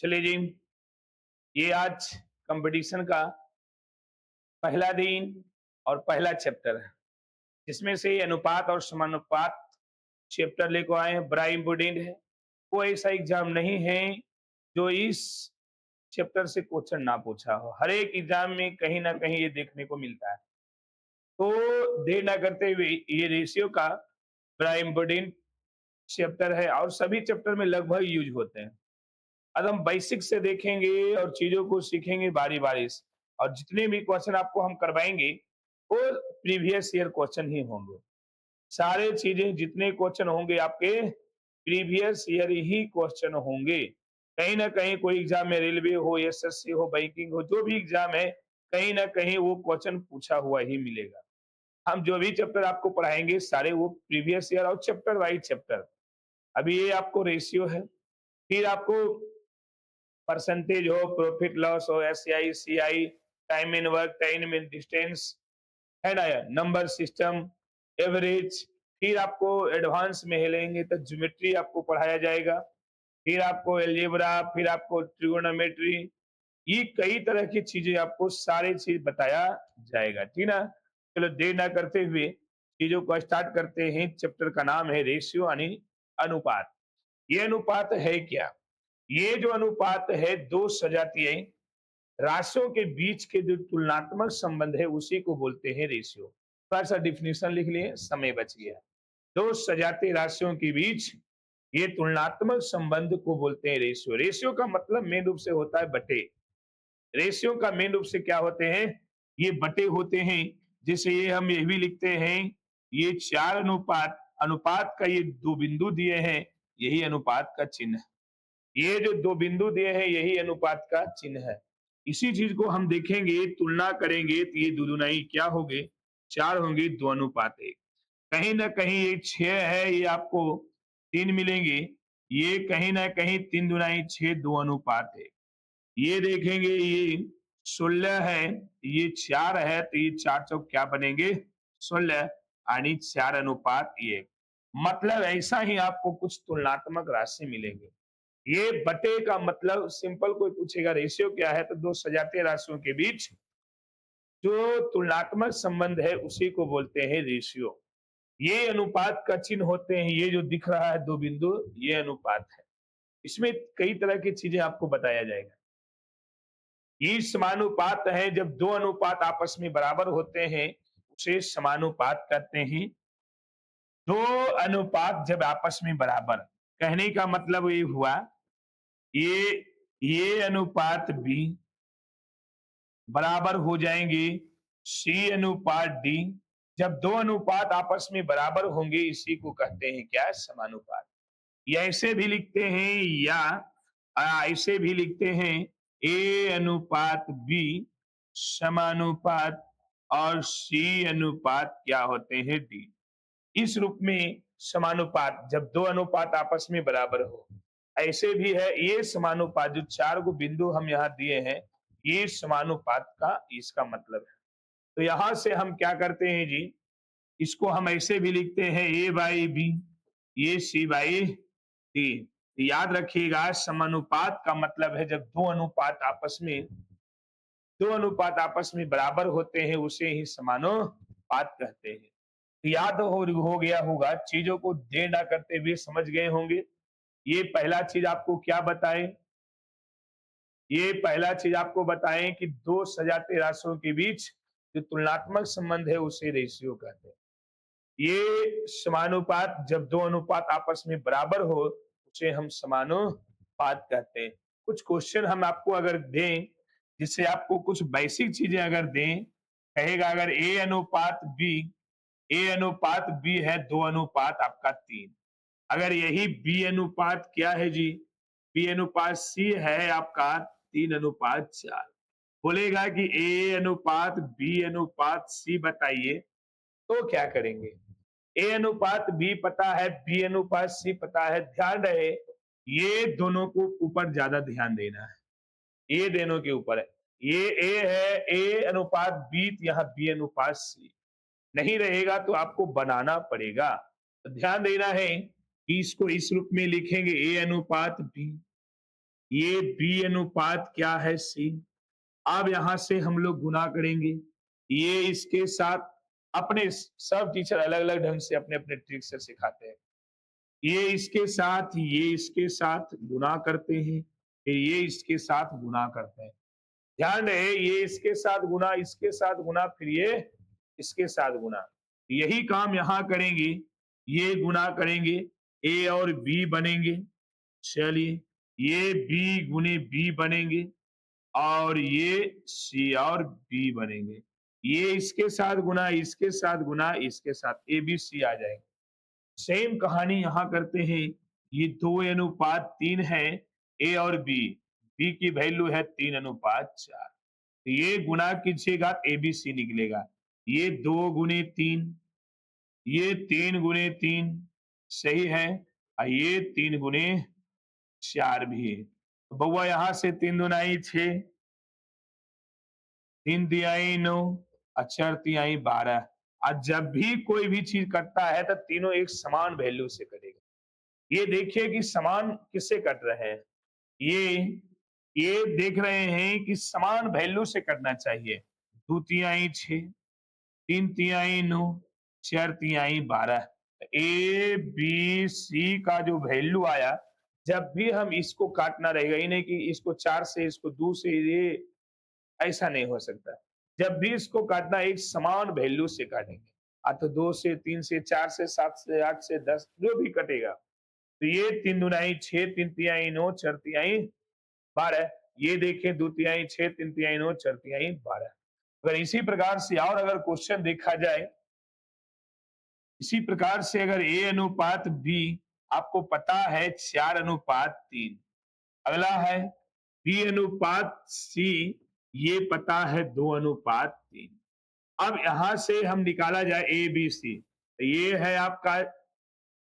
चलिए जी, ये आज कंपटीशन का पहला दिन और पहला चैप्टर है, जिसमें से अनुपात और समानुपात चैप्टर लेकर आए हैं। बड़ा इम्पोर्टेंट है। कोई ऐसा एग्जाम नहीं है जो इस चैप्टर से क्वेश्चन ना पूछा हो। हर एक एग्जाम में कहीं ना कहीं ये देखने को मिलता है। तो देर ना करते हुए, ये रेशियो का बड़ा इम्पोर्टेंट चैप्टर है और सभी चैप्टर में लगभग यूज होते हैं। अब हम बेसिक से देखेंगे और चीजों को सीखेंगे बारी बारी से, और जितने भी क्वेश्चन आपको हम करवाएंगे वो प्रीवियस ईयर क्वेश्चन ही होंगे। सारे चीजें जितने क्वेश्चन होंगे आपके प्रीवियस ईयर ही क्वेश्चन होंगे। कहीं ना कहीं कोई एग्जाम में रेलवे हो, एसएससी हो, बैंकिंग हो, जो भी एग्जाम है, कहीं ना कहीं वो क्वेश्चन पूछा हुआ ही मिलेगा। हम जो भी चैप्टर आपको पढ़ाएंगे सारे वो प्रीवियस ईयर और चैप्टर वाइज चैप्टर। अभी ये आपको रेशियो है, फिर आपको परसेंटेज हो, प्रॉफिट लॉस हो, SCI, CI, time in work, time in distance, है ना, नंबर सिस्टम, एवरेज। फिर आपको एडवांस में लेंगे तो ज्योमेट्री आपको पढ़ाया जाएगा, फिर आपको एलजेब्रा, फिर आपको ट्रिगोनोमेट्री। ये कई तरह की चीजें आपको सारी चीज बताया जाएगा, ठीक ना। चलो देर ना करते हुए चीजों को स्टार्ट करते हैं। चैप्टर का नाम है रेशियो यानी अनुपात। ये अनुपात है क्या? ये जो अनुपात है दो सजातीय राशियों के बीच के जो तुलनात्मक संबंध है उसी को बोलते हैं रेशियो। थोड़ा सा डिफिनेशन लिख लिए, समय बच गया। दो सजातीय राशियों के बीच ये तुलनात्मक संबंध को बोलते हैं रेशियो। रेशियो का मतलब मेन रूप से होता है बटे। रेशियो का मेन रूप से क्या होते हैं? ये बटे होते हैं। जैसे ये हम ये भी लिखते हैं, ये चार अनुपात, अनुपात का ये दो बिंदु दिए हैं, यही अनुपात का चिन्ह है। ये जो दो बिंदु दिए हैं यही अनुपात का चिन्ह है। इसी चीज को हम देखेंगे, तुलना करेंगे तो ये दो दुनाई क्या होंगे? चार होंगे, दो अनुपात एक। कहीं ना कहीं ये छह है, ये आपको तीन मिलेंगे। ये कहीं ना कहीं तीन दुनाई छह, दो अनुपात एक। ये देखेंगे, ये 16 है, ये चार है, तो ये चार चौक क्या बनेंगे? 16 यानी चार अनुपात एक। मतलब ऐसा ही आपको कुछ तुलनात्मक राशि मिलेंगे। ये बटे का मतलब सिंपल, कोई पूछेगा रेशियो क्या है, तो दो सजातीय राशियों के बीच जो तुलनात्मक संबंध है उसी को बोलते हैं रेशियो। ये अनुपात का चिन्ह होते हैं। ये जो दिख रहा है दो बिंदु, ये अनुपात है। इसमें कई तरह की चीजें आपको बताया जाएगा। ये समानुपात है, जब दो अनुपात आपस में बराबर होते हैं उसे समानुपात कहते हैं। दो अनुपात जब आपस में बराबर, कहने का मतलब ये हुआ, ये ये अनुपात बी बराबर हो जाएंगे सी अनुपात डी। जब दो अनुपात आपस में बराबर होंगे इसी को कहते हैं क्या? समानुपात। या ऐसे भी लिखते हैं, या ऐसे भी लिखते हैं, ए अनुपात बी समानुपात और सी अनुपात क्या होते हैं? डी। इस रूप में समानुपात जब दो अनुपात आपस में बराबर हो। ऐसे भी है ये समानुपात, जो चार गो बिंदु हम यहाँ दिए हैं, ये समानुपात का इसका मतलब है। तो यहां से हम क्या करते हैं जी, इसको हम ऐसे भी लिखते हैं, ए बाई बी, ये सी बाई डी। याद रखिएगा, समानुपात का मतलब है जब दो अनुपात आपस में बराबर होते हैं उसे ही समानुपात कहते हैं। तो याद हो गया होगा, चीजों को देर ना करते हुए समझ गए होंगे। ये पहला चीज आपको क्या बताएं? ये पहला चीज आपको बताएं कि दो सजातीय राशियों के बीच जो तुलनात्मक संबंध है उसे रेशियो कहते हैं। ये समानुपात, जब दो अनुपात आपस में बराबर हो उसे हम समानुपात कहते हैं। कुछ क्वेश्चन हम आपको अगर दें, जिससे आपको कुछ बेसिक चीजें अगर दें, कहेगा अगर ए अनुपात बी है, दो अनुपात आपका तीन। अगर यही बी अनुपात क्या है जी? बी अनुपात सी है आपका तीन अनुपात चार। बोलेगा कि ए अनुपात बी अनुपात सी बताइए, तो क्या करेंगे? ए अनुपात बी पता है, बी अनुपात सी पता है। ध्यान रहे, ये दोनों को ऊपर ज्यादा ध्यान देना है। ये दोनों के ऊपर है। ये ए है, ए अनुपात बी, यहाँ बी अनुपात सी नहीं रहेगा तो आपको बनाना पड़ेगा। तो ध्यान देना है कि इसको इस रूप में लिखेंगे, ए अनुपात बी, ये बी अनुपात क्या है सी। अब यहां से हम लोग गुना करेंगे ये इसके साथ। अपने सब टीचर अलग अलग ढंग से अपने अपने ट्रिक से सिखाते हैं। ये इसके साथ ये इसके साथ गुना करते हैं, फिर ये इसके साथ गुना करते हैं। ध्यान रहे ये इसके साथ गुना, इसके साथ गुना, फिर ये इसके साथ गुना। यही काम यहां करेंगे। ये गुना करेंगे, ए और बी बनेंगे। चलिए, ये बी गुने बी बनेंगे और ये सी और बी बनेंगे। ये इसके साथ गुना, इसके साथ गुना, इसके साथ ए बी सी आ जाएंगे। सेम कहानी यहां करते हैं। ये 2:3 है। ए और बी, बी की वैल्यू है 3:4। ये गुना कीजिएगा एबीसी निकलेगा। ये 2 गुने 3, ये 3 गुने 3 सही है और ये 3 गुने 4 भी है। तो बउआ यहां से 3 दूनाई 6, 3 तिहाई 9 और 4 तिहाई 12। और जब भी कोई भी चीज कटता है तो तीनों एक समान वैल्यू से कटेगा। ये देखिए कि समान किससे कट रहे हैं। ये ये देख रहे हैं कि समान वैल्यू से कटना चाहिए। 2 तिहाई 6, 3 तिहाई 9, 4 तिहाई 12। ए बी सी का जो वैल्यू आया, जब भी हम इसको काटना रहेगा, ये नहीं कि इसको 4 से इसको 2 से, ये ऐसा नहीं हो सकता। जब भी इसको काटना एक समान वैल्यू से काटेंगे। तो 2 से, 3 से, 4 से, 7 से, 8 से, 10 जो भी कटेगा। तो ये 3 दूनाई 6, 3 तिहाई 9, 4 तिहाई 12। ये देखें 2 तिहाई 6, 3 तिहाई 9, 4 तिहाई 12। अगर इसी प्रकार से और अगर क्वेश्चन देखा जाए, इसी प्रकार से अगर ए अनुपात बी आपको पता है 4:3। अगला है बी अनुपात सी, ये पता है 2:3। अब यहां से हम निकाला जाए ए बी सी, तो ये है आपका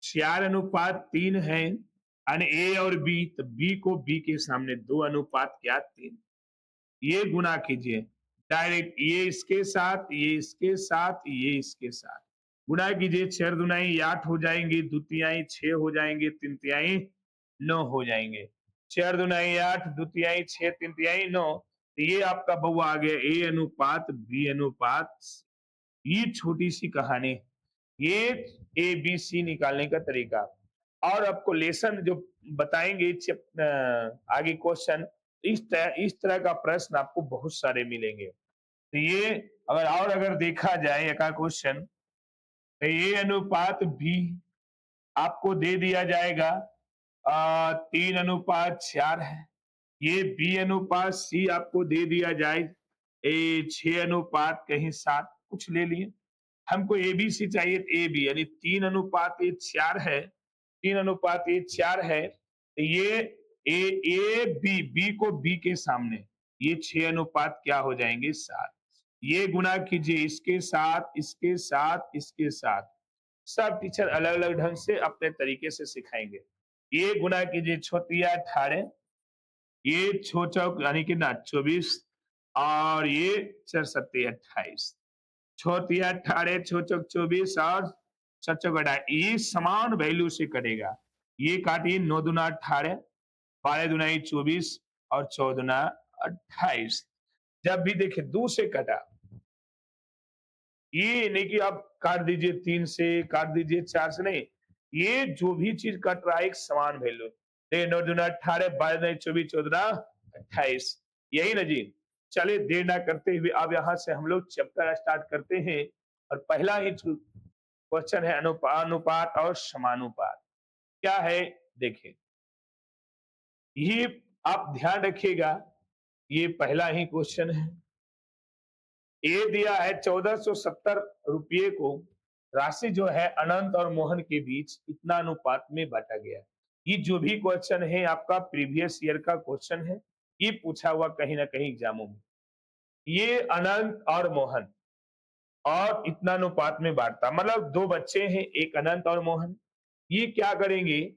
4:3 है। यानी ए और बी, तो बी को बी के सामने 2:3। ये गुना कीजिए डायरेक्ट, ये इसके साथ, ये इसके साथ, ये इसके साथ गुना कीजिए। 4 दूनाई 8 हो जाएंगे, 2 तिहाई 6 हो जाएंगे, 3 तिहाई 9 हो जाएंगे। 4 दूनाई 8, 2 तिहाई 6, 3 तिहाई 9। तो ये आपका बउआ आ गया ए अनुपात बी अनुपात सी। ये छोटी सी कहानी, ये ए बी सी निकालने का तरीका। और आपको लेसन जो बताएंगे आगे क्वेश्चन, इस तरह का प्रश्न आपको बहुत सारे मिलेंगे। तो ये अगर देखा जाए का क्वेश्चन, तो ए अनुपात बी आपको दे दिया जाएगा 3:4 है। ये बी अनुपात सी आपको दे दिया जाए 6:7, कुछ ले लिए। हमको एबीसी चाहिए, ए बी यानी 3:4 है। 3:4 है, तो ये ए बी, बी को बी के सामने, ये 6 अनुपात क्या हो जाएंगे 7। ये गुना कीजिए इसके साथ, इसके साथ, इसके साथ। सब टीचर अलग अलग ढंग से अपने तरीके से सिखाएंगे। ये गुना कीजिए 6 तिया 18, ये छो चौक यानी कि ना 24, और ये 4 सत्ते 28। 6 तिया 18, 6 चौक 24 और 7 चौक 18, ये समान वैल्यू से कटेगा। ये काटिए 9 दूना 18, 12 दूनाई 24 और 14 दूना 28। जब भी देखे 2 से कटा, ये नहीं कि आप काट दीजिए 3 से, काट दीजिए 4 से, नहीं। ये जो भी चीज कट रहा है एक समान वैल्यू। 9 दूना 18, 12 दूनाई 24, 14 दूना 28। यही ना जी। चलिए देर ना करते हुए अब यहां से हम लोग चैप्टर स्टार्ट करते हैं। और पहला ही क्वेश्चन है अनुपात और समानुपात क्या है। देखिए, ये आप ध्यान रखिएगा, ये पहला ही क्वेश्चन है। ए दिया है 1470 रुपये को, राशि जो है अनंत और मोहन के बीच इतना अनुपात में बांटा गया। ये जो भी क्वेश्चन है आपका प्रीवियस ईयर का क्वेश्चन है। ये पूछा हुआ कहीं ना कहीं एग्जामों में। ये अनंत और मोहन और इतना अनुपात में बांटता, मतलब दो बच्चे हैं, एक अनंत और मोहन। ये क्या करेंगे,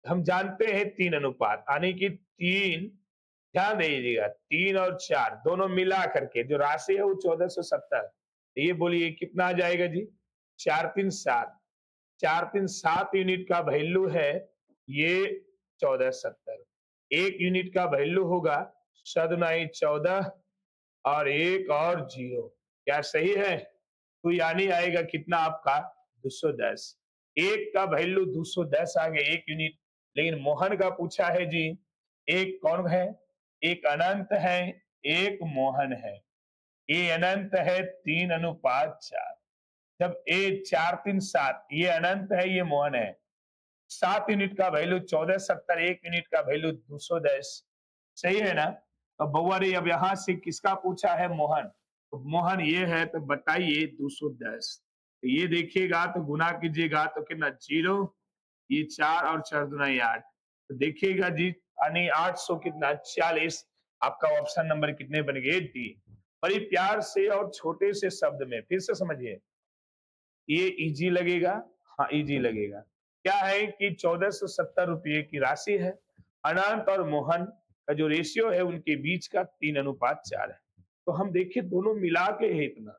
हम जानते हैं 3 अनुपात, यानी कि 3, ध्यान दीजिएगा 3 और 4 दोनों मिला करके जो राशि है वो 1470। ये बोलिए कितना आ जाएगा जी, 4×3=7। 4×3=7 यूनिट का वैल्यू है ये 1470। एक यूनिट का वैल्यू होगा 7×14 और एक और 0। क्या सही है? तो यानी आएगा कितना आपका 210। एक का वैल्यू 210 आ गया, एक यूनिट। लेकिन मोहन का पूछा है जी, एक कौन है? एक अनंत है, एक मोहन है। ए अनंत है 3:4। जब ए 4, 3, 7, ये अनंत है, ये मोहन है। 7 यूनिट का वैल्यू 1470, एक यूनिट का वैल्यू 210। सही है ना? तो बउआ रे, अब यहां से किसका पूछा है? मोहन। तो मोहन ये है, तो बताइए 210। तो ये देखिएगा तो गुना कीजिएगा तो कितना? 0, ये 4 और 4×2 8। तो देखिएगा जी, यानी 800 कितना? 40। आपका ऑप्शन नंबर कितने बन गए? डी। बड़ी प्यार से और छोटे से शब्द में फिर से समझिए, ये इजी लगेगा। हाँ, इजी लगेगा। क्या है कि 1470 रुपये की राशि है। अनंत और मोहन का जो रेशियो है उनके बीच का 3:4 है। तो हम देखें दोनों मिला के है इतना।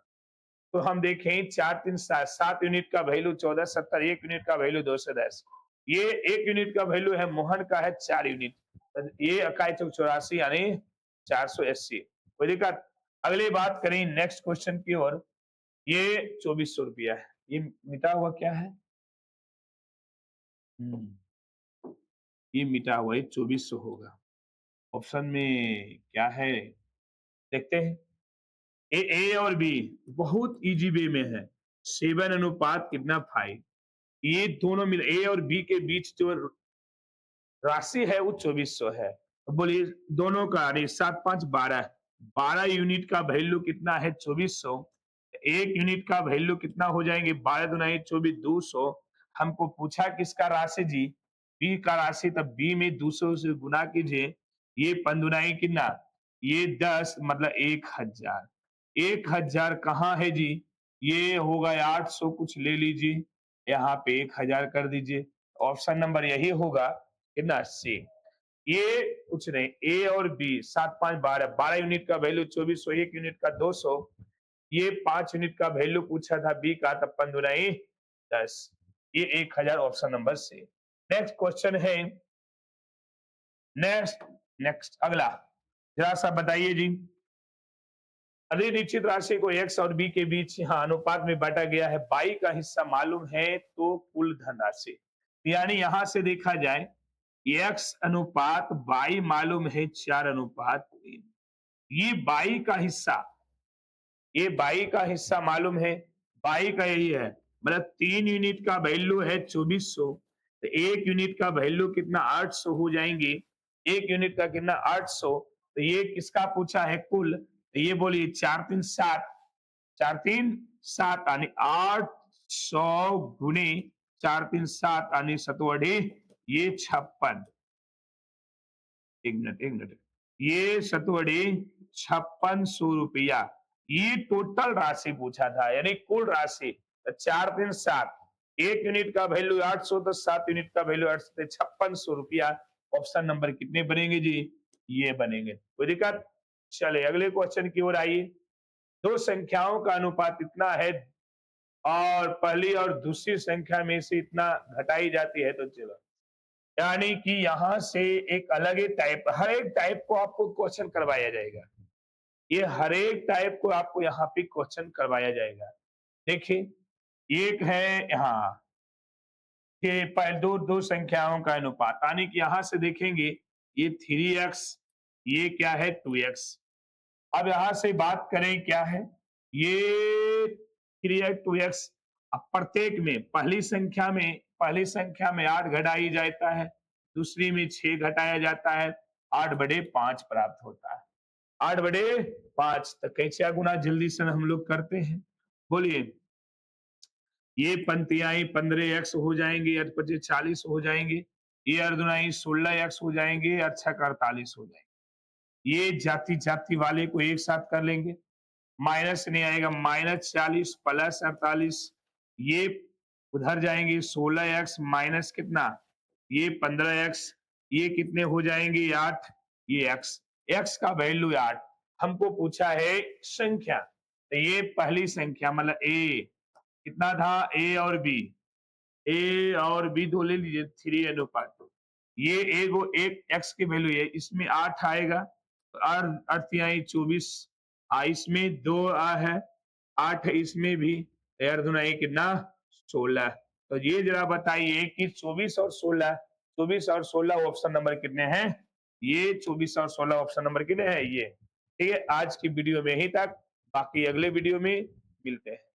तो हम देखें 4, 3, 7, 7 यूनिट का वैल्यू 1470, एक यूनिट का वैल्यू 210। ये एक यूनिट का वैल्यू है, मोहन का है 4 यूनिट। तो ये 8184 यानी 480। कोई दिक्कत? अगली बात करें नेक्स्ट क्वेश्चन की ओर। ये 2400 रुपया है। ये मिटा हुआ क्या है? हम्म, ये मिटा हुआ, ये 2400 होगा। ऑप्शन में क्या है? देखते हैं। ए और बी बहुत इजी वे में है। 7 अनुपात कितना? 5। ये दोनों मिल ए और बी के बीच जो राशि है वो 2400 है। तो बोलिए दोनों का, अरे 7, 5, 12। 12 यूनिट का वैल्यू कितना है? 2400। एक यूनिट का वैल्यू कितना हो जाएंगे? 12×2 = 200। हमको पूछा किसका राशि जी? बी का राशि। तब बी में 200 से गुना कीजिए। ये 5×2 कितना? ये 10, मतलब 1000। 1000 कहाँ है जी? ये होगा 800, कुछ ले लीजिए, यहाँ पे 1000 कर दीजिए। ऑप्शन नंबर यही होगा कितना? सी। ये कुछ नहीं, ए और बी 7, 5, 12। 12 यूनिट का वैल्यू 2400, एक यूनिट का 200। ये 5 यूनिट का वैल्यू पूछा था बी का, तब 5×2 = 10। ये 1000, option number C. Next question है। नेक्स्ट नेक्स्ट अगला जरा सा बताइए जी। अधिनिश्चित राशि को एक्स और बी के बीच यहाँ अनुपात में बांटा गया है। बाई का हिस्सा मालूम है तो कुल धनराशि, यानी यहां से देखा जाए एक्स अनुपात बाई मालूम है 4:3। ये बाई का हिस्सा, ये बाई का हिस्सा मालूम है। बाई का यही है, मतलब 3 यूनिट का वैल्यू है 2400। तो एक यूनिट का वैल्यू कितना? 800 हो जाएंगे। एक यूनिट का कितना? 800। तो ये किसका पूछा है? कुल। तो ये बोलिए 4, 3, 7। 4, 3, 7 यानी 800 × 4, 3, 7 यानी 7 ये 56। एक मिनट, एक मिनट। ये 56,5600 रुपया, ये टोटल राशि पूछा था, यानी कुल राशि। 4, 3, 7, एक यूनिट का वैल्यू 800, तो 7 यूनिट का वैल्यू 800, 5600 रुपया। ऑप्शन नंबर कितने बनेंगे जी? ये बनेंगे। कोई दिक्कत? चले अगले क्वेश्चन की ओर आइए। दो संख्याओं का अनुपात इतना है और पहली और दूसरी संख्या में से इतना घटाई जाती है, तो चलो, यानी कि यहां से एक अलग ही टाइप, हर एक टाइप को आपको क्वेश्चन करवाया जाएगा। ये हर एक टाइप को आपको यहाँ पे क्वेश्चन करवाया जाएगा। देखिए, एक है यहाँ कि दो दो संख्याओं का अनुपात, यानी कि यहां से देखेंगे ये 3x, ये क्या है? 2x। अब यहां से बात करें क्या है? ये 3x 2x। अब प्रत्येक में पहली संख्या में 8 घटाई जाता है, दूसरी में 6 घटाया जाता है। 8/5 प्राप्त होता है। 8/5। तो कैसे गुना जल्दी से हम लोग करते हैं? बोलिए। ये पंक्तियां 15x हो जाएंगी, 8×5 = 40 हो जाएंगे। ये अर्धनाई 16x हो जाएंगे, 8×6 = 48 हो जाएंगे। ये जाति जाति वाले को एक साथ कर लेंगे, माइनस नहीं आएगा। -40 + 48, ये उधर जाएंगे। 16x माइनस कितना? ये 15x, ये कितने हो जाएंगे? 8। ये x का वैल्यू 8। हमको पूछा है संख्या, तो ये पहली संख्या मतलब ए कितना था? ए और बी, ए और बी दो ले लीजिए, 3:2। ये एगो एक एक्स की वैल्यू है, इसमें 8 आएगा तो अर्थ यहाँ 24 इसमें 2 है, 8 इसमें भी, यार दुना ये कितना 16। तो ये जरा बताइए कि 24 और 16 ऑप्शन नंबर कितने हैं? ये 24 और 16 ऑप्शन नंबर कितने हैं? ये ठीक है। आज की वीडियो में यहीं तक, बाकी अगले वीडियो में मिलते हैं।